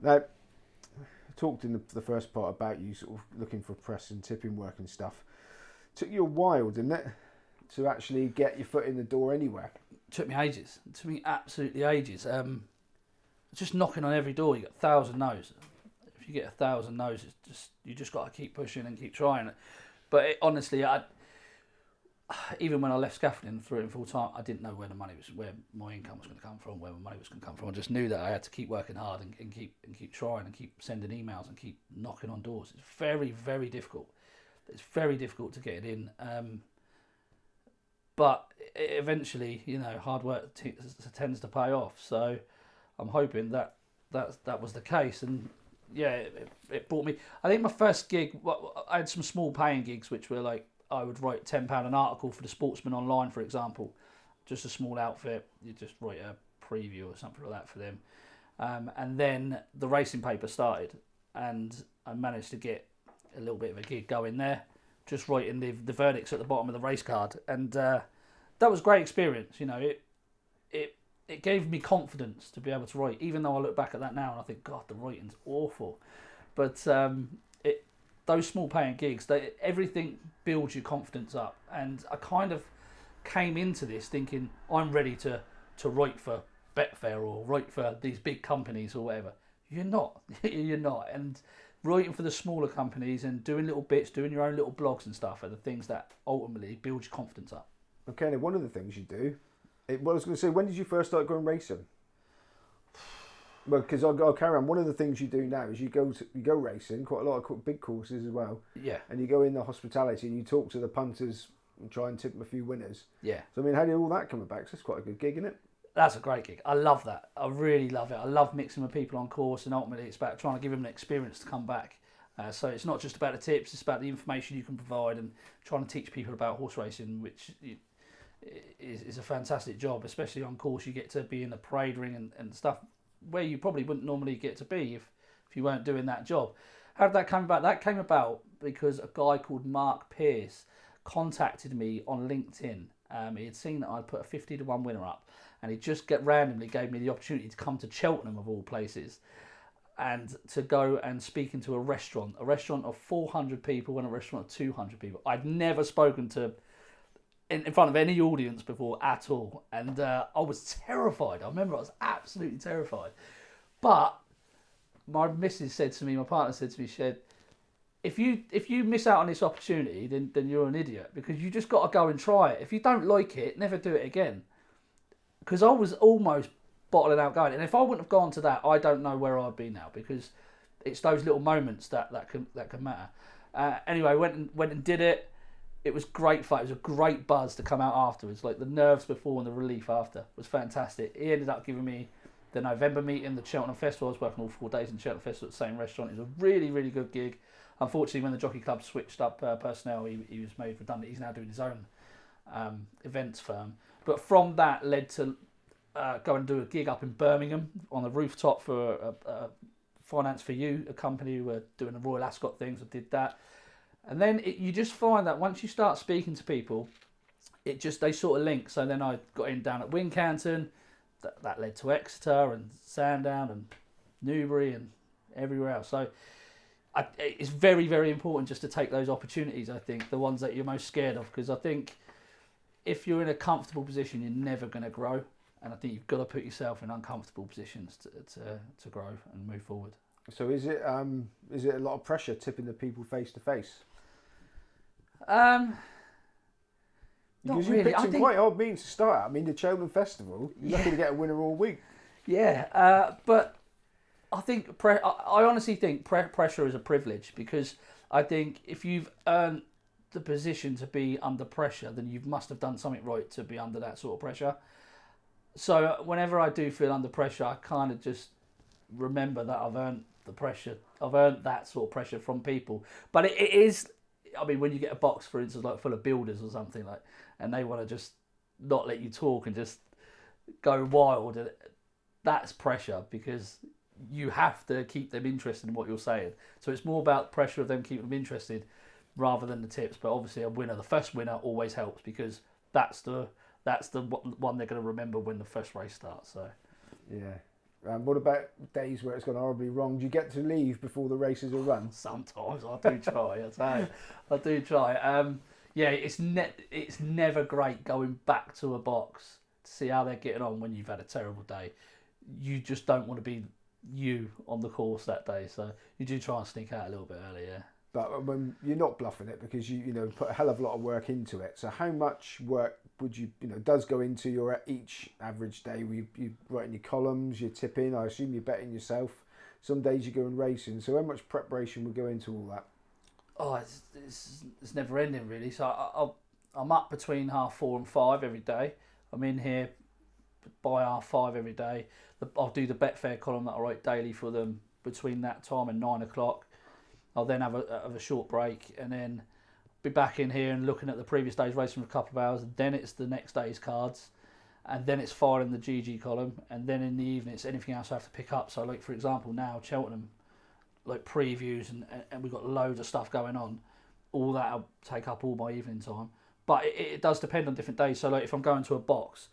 Now, talked in the first part about you sort of looking for press and tipping work and stuff. Took you a while, didn't it, to actually get your foot in the door anywhere? It took me ages. It took me absolutely ages. Just knocking on every door, you get 1,000 no's. If you get 1,000 no's, it's just you just got to keep pushing and keep trying. But honestly, even when I left scaffolding through it full time, I didn't know where where my income was going to come from, where my money was going to come from. I just knew that I had to keep working hard and keep trying and keep sending emails and keep knocking on doors. It's very, very difficult. It's very difficult to get it in. But eventually, hard work tends to pay off. So I'm hoping that was the case. And yeah, it brought me. I think my first gig, I had some small paying gigs, which were like I would write £10 an article for the Sportsman Online, for example, just a small outfit. You just write a preview or something like that for them. And then the racing paper started, and I managed to get a little bit of a gig going there, just writing the verdicts at the bottom of the race card, and that was a great experience. It gave me confidence to be able to write, even though I look back at that now and I think, God, the writing's awful. But those small paying gigs, everything builds your confidence up. And I kind of came into this thinking I'm ready to write for Betfair or write for these big companies or whatever. You're not. You're not. And writing for the smaller companies and doing little bits, doing your own little blogs and stuff are the things that ultimately build your confidence up. Okay, now one of the things you do, I was going to say, when did you first start going racing? Well, because I'll carry on. One of the things you do now is you go racing, quite a lot of big courses as well. Yeah. And you go in the hospitality and you talk to the punters and try and tip them a few winners. Yeah. So, I mean, how did all that come about? 'Cause that's quite a good gig, isn't it? That's a great gig. I love that. I really love it. I love mixing with people on course, and ultimately it's about trying to give them an experience to come back. So it's not just about the tips, it's about the information you can provide and trying to teach people about horse racing, which is a fantastic job, especially on course. You get to be in the parade ring and stuff where you probably wouldn't normally get to be if you weren't doing that job. How did that come about? That came about because a guy called Mark Pearce contacted me on LinkedIn. He had seen that I'd put a 50-1 winner up, and he just randomly gave me the opportunity to come to Cheltenham, of all places, and to go and speak into a restaurant of 400 people and a restaurant of 200 people. I'd never spoken to in front of any audience before at all, and I was terrified. I remember I was absolutely terrified. But my missus said to me, my partner said to me, she said, if you miss out on this opportunity, then you're an idiot, because you just got to go and try it. If you don't like it, never do it again. Because I was almost bottling out going, and if I wouldn't have gone to that, I don't know where I'd be now, because it's those little moments that can matter. Anyway, went and did it. It was great fun. It was a great buzz to come out afterwards. Like the nerves before and the relief after was fantastic. He ended up giving me the November meeting, the Cheltenham Festival. I was working all 4 days in Cheltenham Festival at the same restaurant. It was a really, really good gig. Unfortunately, when the Jockey Club switched up personnel, he was made redundant. He's now doing his own events firm. But from that led to go and do a gig up in Birmingham on the rooftop for Finance for You, a company who were doing the Royal Ascot things. I did that. And then you just find that once you start speaking to people, they sort of link. So then I got in down at Wincanton. That led to Exeter and Sandown and Newbury and everywhere else. So it's very, very important just to take those opportunities, I think, the ones that you're most scared of. Because I think if you're in a comfortable position, you're never going to grow. And I think you've got to put yourself in uncomfortable positions to grow and move forward. So is it a lot of pressure tipping the people face to face? Not Because really. you picked some quite odd means to start at. I mean, the Cheltenham Festival, you're not going to get a winner all week. Yeah, but I think I honestly think pressure is a privilege, because I think if you've earned the position to be under pressure, then you must have done something right to be under that sort of pressure. So whenever I do feel under pressure, I kind of just remember that I've earned the pressure. I've earned that sort of pressure from people. But it is, I mean, when you get a box, for instance, like full of builders or something, like, and they want to just not let you talk and just go wild, that's pressure, because you have to keep them interested in what you're saying. So it's more about pressure of them keeping them interested rather than the tips. But obviously a winner, the first winner always helps, because that's the one they're going to remember when the first race starts. So yeah. What about days where it's gone horribly wrong? Do you get to leave before the races are run? Sometimes I do try. I tell you, I do try. Yeah, it's never great going back to a box to see how they're getting on when you've had a terrible day. You just don't want to be you on the course that day, so you do try and sneak out a little bit earlier. But when you're not bluffing it because you put a hell of a lot of work into it. So how much work would you does go into your each average day? You writing your columns, you're tipping. I assume you're betting yourself. Some days you go and racing. So how much preparation would go into all that? Oh, it's never ending really. So I'm up between 4:30 and 5 every day. I'm in here by 5:30 every day. I'll do the Betfair column that I write daily for them between that time and 9 o'clock. I'll then have a short break and then be back in here and looking at the previous day's racing for a couple of hours. And then it's the next day's cards, and then it's filing the GG column, and then in the evening it's anything else I have to pick up. So, like for example, now Cheltenham, like previews and we've got loads of stuff going on. All that'll take up all my evening time. But it does depend on different days. So, like if I'm going to a box,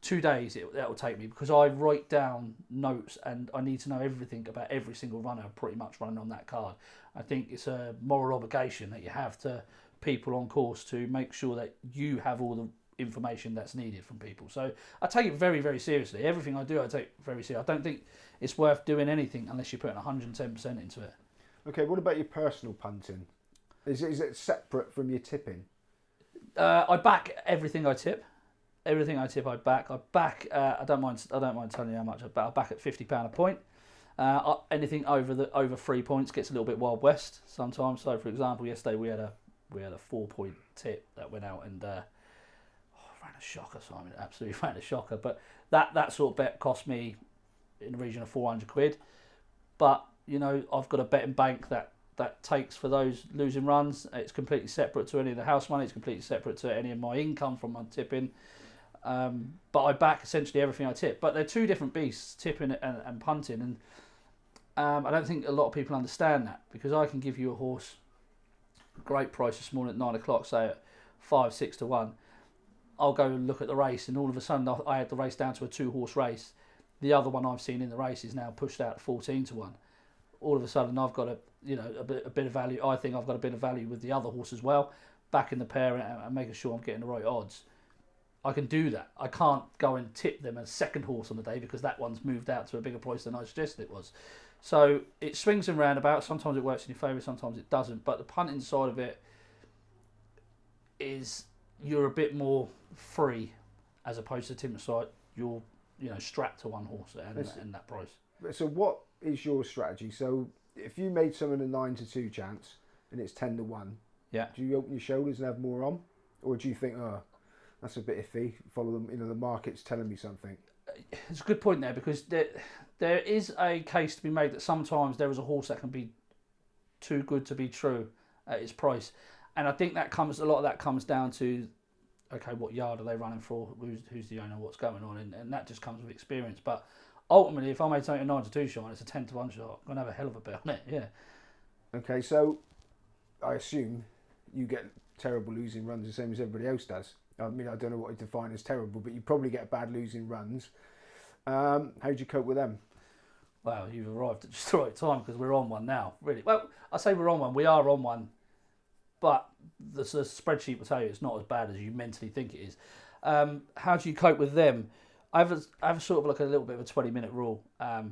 2 days that will take me because I write down notes and I need to know everything about every single runner pretty much running on that card. I think it's a moral obligation that you have to people on course to make sure that you have all the information that's needed from people. So I take it very, very seriously. Everything I do, I take very seriously. I don't think it's worth doing anything unless you're putting 110% into it. Okay, what about your personal punting? Is it separate from your tipping? I back everything I tip. Everything I tip, I back. I don't mind telling you how much. I back at £50 a point. Anything over 3 points gets a little bit Wild West sometimes. So, for example, yesterday we had a 4-point tip that went out and ran a shocker. Simon, absolutely ran a shocker. But that sort of bet cost me in the region of £400. But I've got a betting bank that takes for those losing runs. It's completely separate to any of the house money. It's completely separate to any of my income from my tipping. But I back essentially everything I tip. But they're two different beasts, tipping and punting. And I don't think a lot of people understand that because I can give you a horse, great price this morning at 9 o'clock, say at 5-6 to 1. I'll go and look at the race, and all of a sudden I had the race down to a 2-horse race. The other one I've seen in the race is now pushed out to 14 to 1. All of a sudden I've got a bit of value. I think I've got a bit of value with the other horse as well, backing the pair and making sure I'm getting the right odds. I can do that. I can't go and tip them as second horse on the day because that one's moved out to a bigger price than I suggested it was. So it swings and roundabouts. Sometimes it works in your favour, sometimes it doesn't. But the punting side of it is you're a bit more free as opposed to Timber side. You're strapped to one horse and that price. So what is your strategy? So if you made someone a 9 to 2 chance and it's 10 to 1, yeah, do you open your shoulders and have more on, or do you think, that's a bit iffy? Follow them, the market's telling me something. It's a good point there because there is a case to be made that sometimes there is a horse that can be too good to be true at its price, and I think a lot of that comes down to, okay, what yard are they running for? Who's the owner? What's going on? And that just comes with experience. But ultimately, if I made something a 9 to 2 shot, it's a 10 to 1 shot. I'm gonna have a hell of a bet on it. Yeah. Okay, so I assume you get terrible losing runs the same as everybody else does. I mean, I don't know what you define as terrible, but you probably get bad losing runs. How do you cope with them? Well, you've arrived at just the right time because we're on one now, really. Well, I say we're on one. We are on one, but the spreadsheet will tell you it's not as bad as you mentally think it is. How do you cope with them? I have sort of like a little bit of a 20-minute rule. I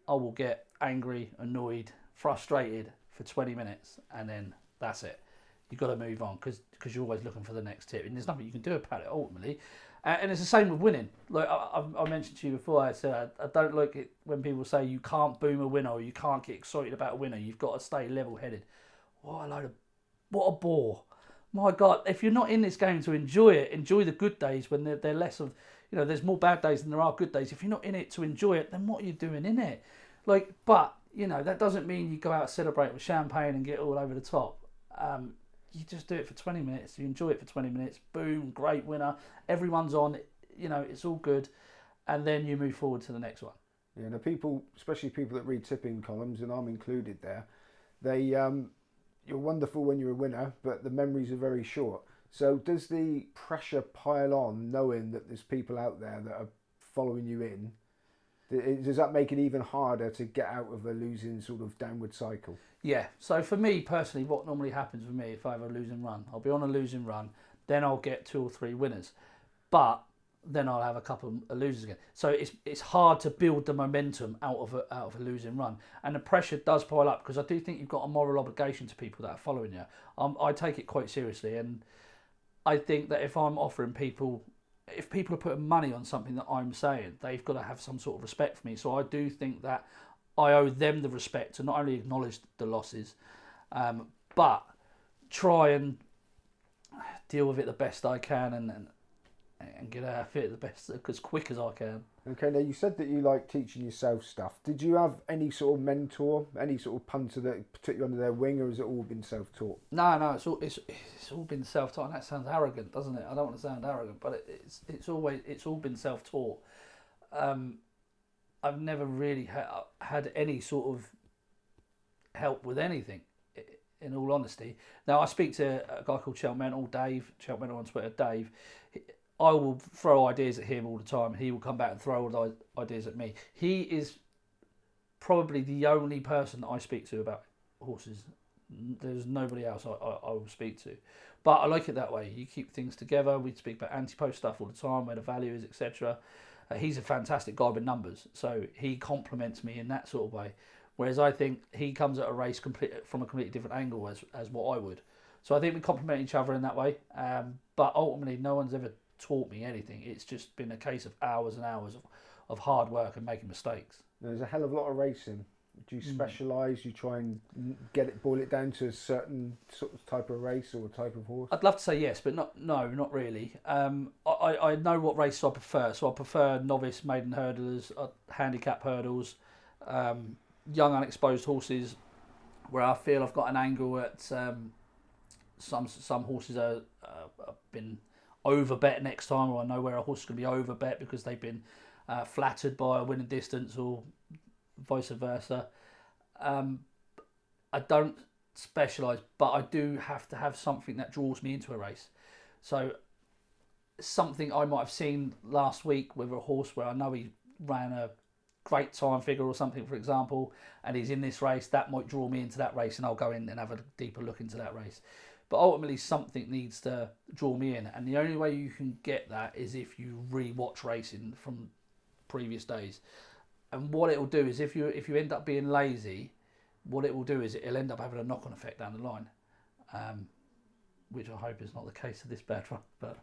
will get angry, annoyed, frustrated for 20 minutes, and then that's it. You've got to move on because you're always looking for the next tip, and there's nothing you can do about it ultimately. And it's the same with winning. Like I mentioned to you before, I said I don't like it when people say you can't boom a winner or you can't get excited about a winner. You've got to stay level-headed. What a bore! My God, if you're not in this game to enjoy it, enjoy the good days when they're less of, there's more bad days than there are good days. If you're not in it to enjoy it, then what are you doing in it? But that doesn't mean you go out and celebrate with champagne and get all over the top. You just do it for 20 minutes. You enjoy it for 20 minutes. Boom, great winner. Everyone's on. It's all good. And then you move forward to the next one. Yeah, the people, especially people that read tipping columns, and I'm included there, they you're wonderful when you're a winner, but the memories are very short. So does the pressure pile on knowing that there's people out there that are following you in? Does that make it even harder to get out of a losing sort of downward cycle? Yeah, so for me personally, what normally happens with me if I have a losing run, I'll be on a losing run, then I'll get 2 or 3 winners, but then I'll have a couple of losers again. So it's hard to build the momentum out of a losing run, and the pressure does pile up because I do think you've got a moral obligation to people that are following you. I take it quite seriously, and I think that if I'm offering people, if people are putting money on something that I'm saying, they've got to have some sort of respect for me. So I do think that I owe them the respect to not only acknowledge the losses, but try and deal with it the best I can and get out of it the best as quick as I can. Okay, now you said that you like teaching yourself stuff. Did you have any sort of mentor, any sort of punter that took you under their wing, or has it all been self-taught? No, it's all been self-taught. And that sounds arrogant, doesn't it? I don't want to sound arrogant, but it's all been self-taught. I've never really had any sort of help with anything, in all honesty. Now, I speak to a guy called Dave on Twitter, Dave. I will throw ideas at him all the time. He will come back and throw all the ideas at me. He is probably the only person that I speak to about horses. There's nobody else I will speak to. But I like it that way. You keep things together. We speak about anti-post stuff all the time, where the value is, etc. He's a fantastic guy with numbers, so he complements me in that sort of way. Whereas I think he comes at a race from a completely different angle as what I would. So I think we complement each other in that way. But ultimately, no one's ever taught me anything. It's just been a case of hours and hours of hard work and making mistakes. There's a hell of a lot of racing. Do you specialise? You try and boil it down to a certain sort of type of race or type of horse? I'd love to say yes, but not really. I know what races I prefer. So I prefer novice maiden hurdlers, handicap hurdles, young unexposed horses, where I feel I've got an angle at some horses have been over bet next time, or I know where a horse is going to be over bet because they've been flattered by a winning distance or vice versa. I don't specialise, but I do have to have something that draws me into a race. So something I might have seen last week with a horse where I know he ran a great time figure or something, for example, and he's in this race, that might draw me into that race, and I'll go in and have a deeper look into that race. But ultimately, something needs to draw me in, and the only way you can get that is if you re-watch racing from previous days. And what it will do is, if you end up being lazy, what it will do is it'll end up having a knock-on effect down the line, which I hope is not the case of this bad one. But